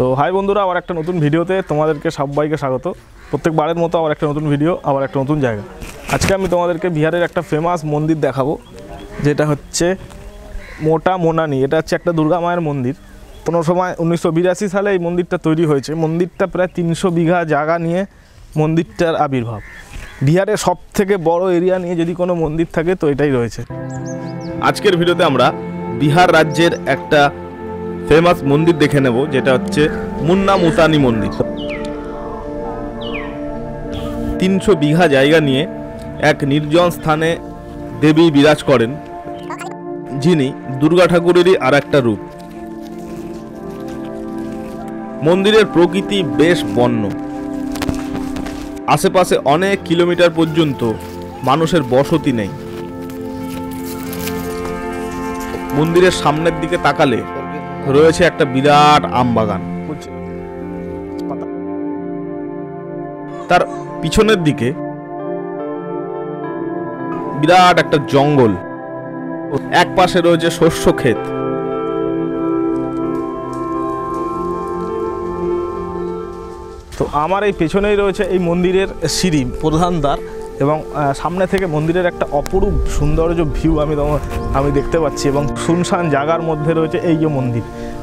তো হাই বন্ধুরা, আবার একটা নতুন ভিডিওতে তোমাদেরকে সবাইকে স্বাগত। প্রত্যেকবারের মতো আবার একটা নতুন ভিডিও, আবার একটা নতুন জায়গা। আজকে আমি তোমাদেরকে বিহারের একটা ফেমাস মন্দির দেখাবো, যেটা হচ্ছে মোটা মোনানি। এটা হচ্ছে একটা দুর্গা মায়ের মন্দির। কোনো সময় 1982 সালে এই মন্দিরটা তৈরি হয়েছে। মন্দিরটা প্রায় 300 বিঘা জায়গা নিয়ে মন্দিরটার আবির্ভাব। বিহারের সব থেকে বড় এরিয়া নিয়ে যদি কোনো মন্দির থাকে তো এটাই রয়েছে। আজকের ভিডিওতে আমরা বিহার রাজ্যের একটা ফেমাস মন্দির দেখে নেব, যেটা হচ্ছে মুন্না মুতানি মন্দির। 300 বিঘা জায়গা নিয়ে এক নির্জন স্থানে দেবী বিরাজ করেন, যিনি দুর্গা ঠাকুরেরই আর একটা রূপ। মন্দিরের প্রকৃতি বেশ বন্য। আশেপাশে অনেক কিলোমিটার পর্যন্ত মানুষের বসতি নেই। মন্দিরের সামনের দিকে তাকালে রয়েছে একটা বিরাট আম বাগান। তার পিছনের দিকে বিরাট একটা জঙ্গল, এক পাশে রয়েছে শস্য ক্ষেত। তো আমার এই পেছনেই রয়েছে এই মন্দিরের সিঁড়ি, প্রধান দ্বার, এবং সামনে থেকে মন্দিরের একটা অপরূপ সৌন্দর্য ভিউ আমি দেখতে পাচ্ছি। এবং শুনশান জায়গার মধ্যে রয়েছে এই যে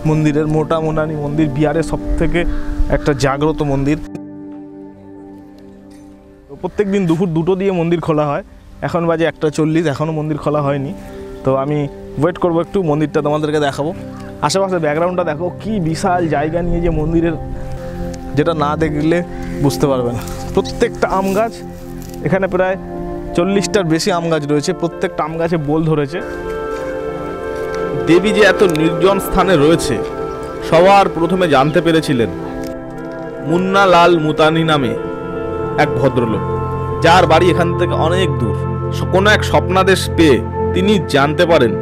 মন্দিরের মোটা মোনানি মন্দির, বিহারের সব থেকে একটা জাগ্রত মন্দির। প্রত্যেক দিন দুপুর 2টো দিয়ে মন্দির খোলা হয়। এখন বাজে 1:40, এখনও মন্দির খোলা হয়নি। তো আমি ওয়েট করবো একটু, মন্দিরটা তোমাদেরকে দেখাবো। আশেপাশে ব্যাকগ্রাউন্ডটা দেখো, কি বিশাল জায়গা নিয়ে যে মন্দিরের, যেটা না দেখলে বুঝতে পারবে না। প্রত্যেকটা আম গাছ, এখানে প্রায় 40টার বেশি আম গাছ রয়েছে, প্রত্যেকটা আম গাছে বোল ধরেছে। দেবী যে এত নির্জন স্থানে রয়েছে সবার প্রথমে জানতে পেরেছিলেন মুন্না লাল মুতানি নামে এক ভদ্রলোক, যার বাড়ি এখান থেকে অনেক দূর। কোনো এক স্বপ্নাদেশ পেয়ে তিনি জানতে পারেন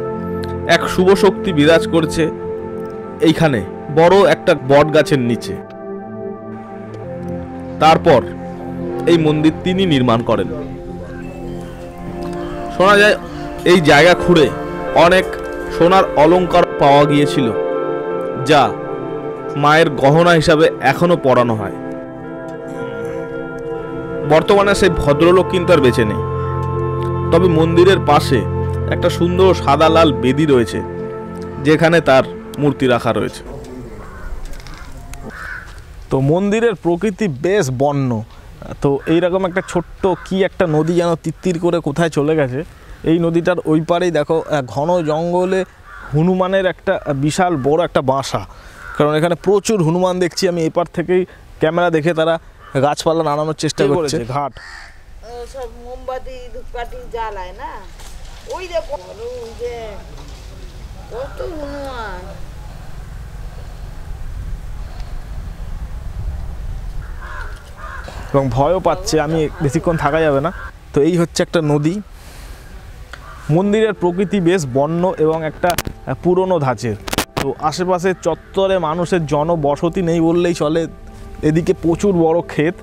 এক শুভ শক্তি বিরাজ করছে এইখানে বড় একটা বট গাছের নিচে। তারপর এই মন্দির তিনি নির্মাণ করেন। শোনা যায় এই জায়গা খুঁড়ে অনেক সোনার অলংকার পাওয়া গিয়েছিল, যা মায়ের গহনা হিসাবে এখনো পরানো হয়। বর্তমানে সেই ভদ্রলোক কিন্তু আর বেঁচে নেই, তবে মন্দিরের পাশে একটা সুন্দর সাদা লাল বেদি রয়েছে, যেখানে তার মূর্তি রাখা রয়েছে। তো মন্দিরের প্রকৃতি বেশ বন্য। তো এইরকম একটা ছোট্ট একটা নদী যেন তিত্তির করে কোথায় চলে গেছে। এই নদীটার ওই পারেই দেখো ঘন জঙ্গলে হনুমানের একটা বিশাল বড় একটা বাসা। কারণ এখানে প্রচুর হনুমান দেখছি আমি। এই পার থেকেই ক্যামেরা দেখে তারা গাছপালা নাড়ানোর চেষ্টা করছে। ঘাট সব মোমবাতি ধূপকাঠি জ্বালায় না, ওই দেখো যে কত হনুমান। এবং ভয়ও পাচ্ছে, আমি বেশিক্ষণ থাকা যাবে না। তো এই হচ্ছে একটা নদী। মন্দিরের প্রকৃতি বেশ বন্য এবং একটা পুরনো ধাঁচের। তো আশেপাশে চত্বরে মানুষের জনবসতি নেই বললেই চলে। এদিকে প্রচুর বড় ক্ষেত,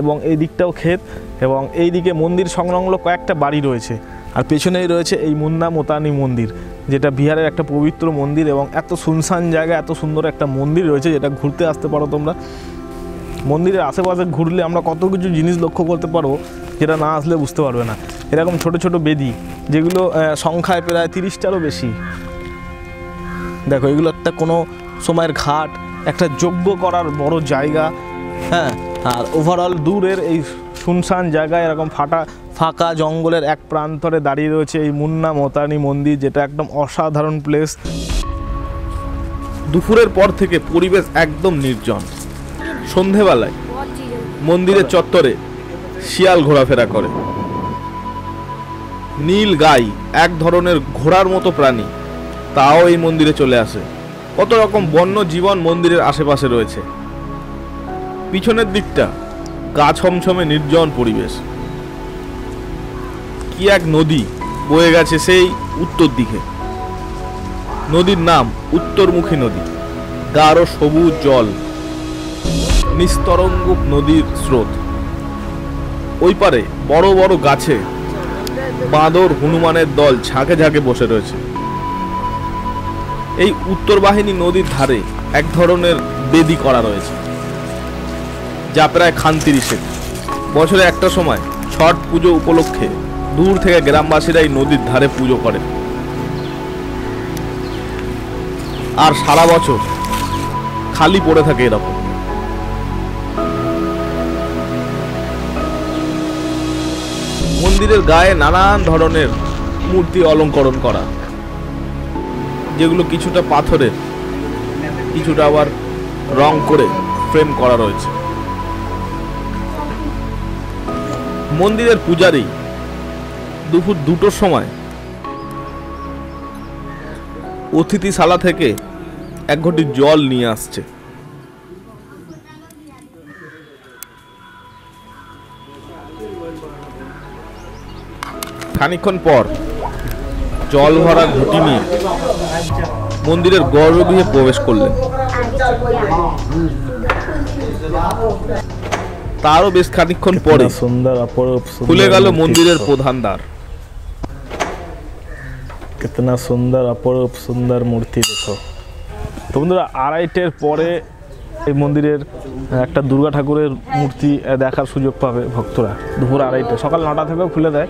এবং এই দিকটাও ক্ষেত, এবং এই দিকে মন্দির সংলগ্ন কয়েকটা বাড়ি রয়েছে। আর পেছনেই রয়েছে এই মুন্না মুতানি মন্দির, যেটা বিহারের একটা পবিত্র মন্দির। এবং এত শুনশান জায়গা, এত সুন্দর একটা মন্দির রয়েছে, যেটা ঘুরতে আসতে পারো তোমরা। মন্দিরের আশেপাশে ঘুরলে আমরা কত কিছু জিনিস লক্ষ্য করতে পারবো, যেটা না আসলে বুঝতে পারবে না। এরকম ছোট ছোট বেদি, যেগুলো সংখ্যায় প্রায় 30টারও বেশি। দেখো, এগুলো একটা কোনো সময়ের ঘাট, একটা যজ্ঞ করার বড় জায়গা। হ্যাঁ, আর ওভারঅল দূরের এই শুনশান জায়গায় এরকম ফাঁকা জঙ্গলের এক প্রান্তরে দাঁড়িয়ে রয়েছে এই মুন্না মুতানি মন্দির, যেটা একদম অসাধারণ প্লেস। দুপুরের পর থেকে পরিবেশ একদম নির্জন। সন্ধেবেলায় মন্দিরের চত্বরে শিয়াল ঘোরাফেরা করে। নীল গাই, এক ধরনের ঘোড়ার মতো প্রাণী, তাও এই মন্দিরে চলে আসে। কত রকম বন্য জীবন মন্দিরের আশেপাশে রয়েছে। পিছনের দিকটা গা ছমছমে নির্জন পরিবেশ। কি এক নদী বয়ে গেছে সেই উত্তর দিকে। নদীর নাম উত্তরমুখী নদী। গাঢ় সবুজ জল, নিস্তরঙ্গ নদীর স্রোত। ওই পারে বড় বড় গাছে বাঁদর হনুমানের দল ঝাঁকে ঝাঁকে বসে রয়েছে। এই উত্তর বাহিনী নদীর ধারে এক ধরনের বেদি করা রয়েছে, যা প্রায় খান 30-এর। বছরে একটা সময় ছট পুজো উপলক্ষে দূর থেকে গ্রামবাসীরা এই নদীর ধারে পুজো করে, আর সারা বছর খালি পড়ে থাকে এরকম। মন্দিরের গায়ে নানান ধরনের মূর্তি অলঙ্করণ করা, যেগুলো কিছুটা পাথরের, কিছুটা আবার রং করে ফ্রেম করা রয়েছে। মন্দিরের পূজারী দুপুর 2টোর সময় অতিথিশালা থেকে এক ঘটি জল নিয়ে আসছে। খানিকক্ষণ পর জল ভরা ঘটি নিয়ে মন্দিরের গর্ভগৃহে প্রবেশ করলেন। তারও বেশ খানিকক্ষণ পরে সুন্দর অপরূপ খুলে গেল মন্দিরের প্রধান দ্বার। कितना सुंदर अपरूप सुंदर मूर्ति देखो। তো বন্ধুরা 2:30-এর পরে এই মন্দিরের একটা দুর্গা ঠাকুরের মূর্তি দেখার সুযোগ পাবে ভক্তরা। দুপুর 2:30, সকাল 9টা থেকেও খুলে দেয়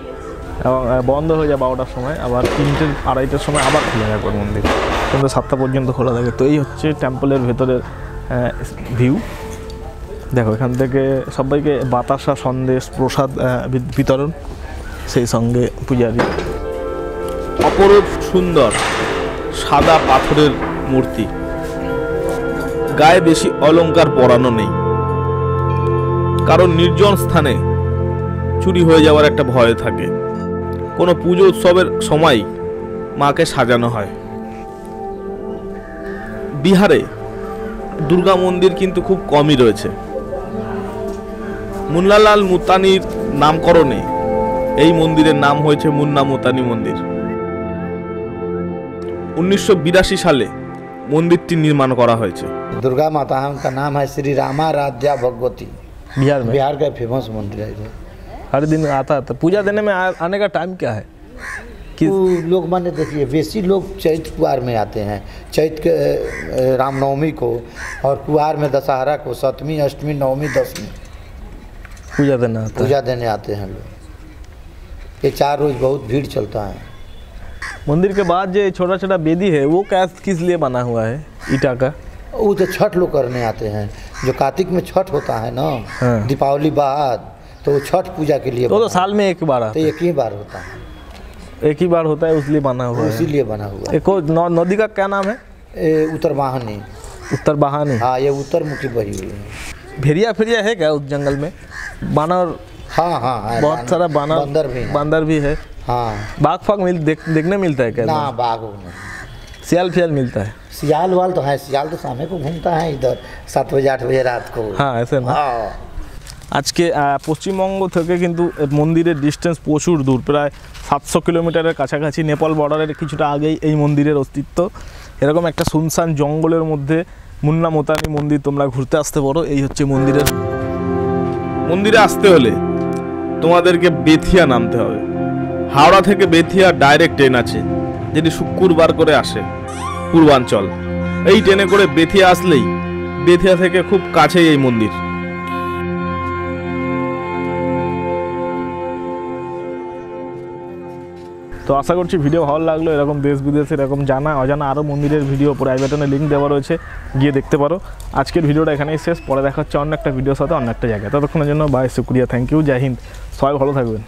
এবং বন্ধ হয়ে যায় 12টার সময়, আবার 3টে 2:30-এর সময় আবার খুলে যায় মন্দির, সন্ধ্যা 7টা পর্যন্ত খোলা থাকে। তো এই হচ্ছে টেম্পলের ভেতরের ভিউ। দেখো এখান থেকে সবাইকে বাতাসা, সন্দেশ, প্রসাদ বিতরণ, সেই সঙ্গে পূজারি। অপরূপ সুন্দর সাদা পাথরের মূর্তি, গায়ে বেশি অলংকার পরানো নেই, কারণ নির্জন স্থানে চুরি হয়ে যাওয়ার একটা ভয় থাকে। কোনো পুজো উৎসবের সময় মাকে সাজানো হয়। বিহারে দুর্গা মন্দির কিন্তু খুব কমই রয়েছে। মুন্নালাল মুতানির নামকরণে এই মন্দিরের নাম হয়েছে মুন্না মুতানি মন্দির। 1982 সালে মন্দিরটি নির্মাণ করা হয়েছে। दुर्गा माता है, उनका नाम है श्री रामा राध्या भगवती। बिहार में बिहार का फेमस मंदिर है इधर। हर दिन आता है। तो पूजा देने में आने का टाइम क्या है? वो लोग माने देखिए बेसी लोग चैत कुआर में आते हैं, चैत के रामनवमी को, और कुआर में दशहरा को, 7वीं, 8वीं, 9वीं, 10वीं पूजा देना आता है। पूजा देने आते हैं लोग। ये 4 रोज बहुत भीड़ चलता है। मंदिर के बाद जो छोटा छोटा बेदी है वो किस लिए बना हुआ है? ईटा का। वो तो छठ लोग करने आते हैं, जो कार्तिक में छठ होता है ना, हाँ। दीपावली बाद, तो वो छठ पूजा के लिए तो बना है। साल में एक बार आता तो है। एक ही बार होता है, एक ही बार होता है, इसलिए बना हुआ है। इसीलिए बना हुआ है। एक नदी का क्या नाम है? उत्तर वाहनी। उत्तर बहानी। हाँ, ये उत्तर मुखी बही हुई है। भेड़िया फेड़िया है क्या उस जंगल में? बानर? हाँ हाँ है, बहुत सारा बानर, बंदर भी है। हाँ। बाघ फाग देखने मिलता है क्या? ना बाघ नहीं। सियाल फियाल मिलता है? सियाल वाल तो है, सियाल तो शाम को घूमता है इधर 7 बजे 8 बजे रात को। हाँ ऐसे ना। हाँ। আজকে পশ্চিমবঙ্গ থেকে কিন্তু মন্দিরের ডিস্টেন্স প্রচুর দূর, প্রায় 700 কিলোমিটারের কাছাকাছি। নেপাল বর্ডারের কিছুটা আগেই এই মন্দিরের অস্তিত্ব। এরকম একটা শুনশান জঙ্গলের মধ্যে মুন্না মোতানি মন্দির তোমরা ঘুরতে আসতে পারো। এই হচ্ছে মন্দিরে আসতে হলে তোমাদেরকে বেথিয়া নামতে হবে। হাওড়া থেকে বেথিয়া ডাইরেক্ট ট্রেন আছে, যেটি শুক্রবার করে আসে পূর্বাঞ্চল। এই ট্রেনে করে বেথিয়া আসলেই বেথিয়া থেকে খুব কাছেই এই মন্দির। তো আশা করছি ভিডিও ভালো লাগলো। এরকম দেশ বিদেশের এরকম জানা অজানা আরও মন্দিরের ভিডিও পরে আই বাটনে লিঙ্ক দেওয়া রয়েছে, গিয়ে দেখতে পারো। আজকের ভিডিওটা এখানেই শেষ, পরে দেখা হচ্ছে অন্য একটা ভিডিওর সাথে অন্য একটা জায়গায়। ততক্ষণের জন্য বাই, শুক্রিয়া, থ্যাংক ইউ, জয় হিন্দ, সবাই ভালো থাকবেন।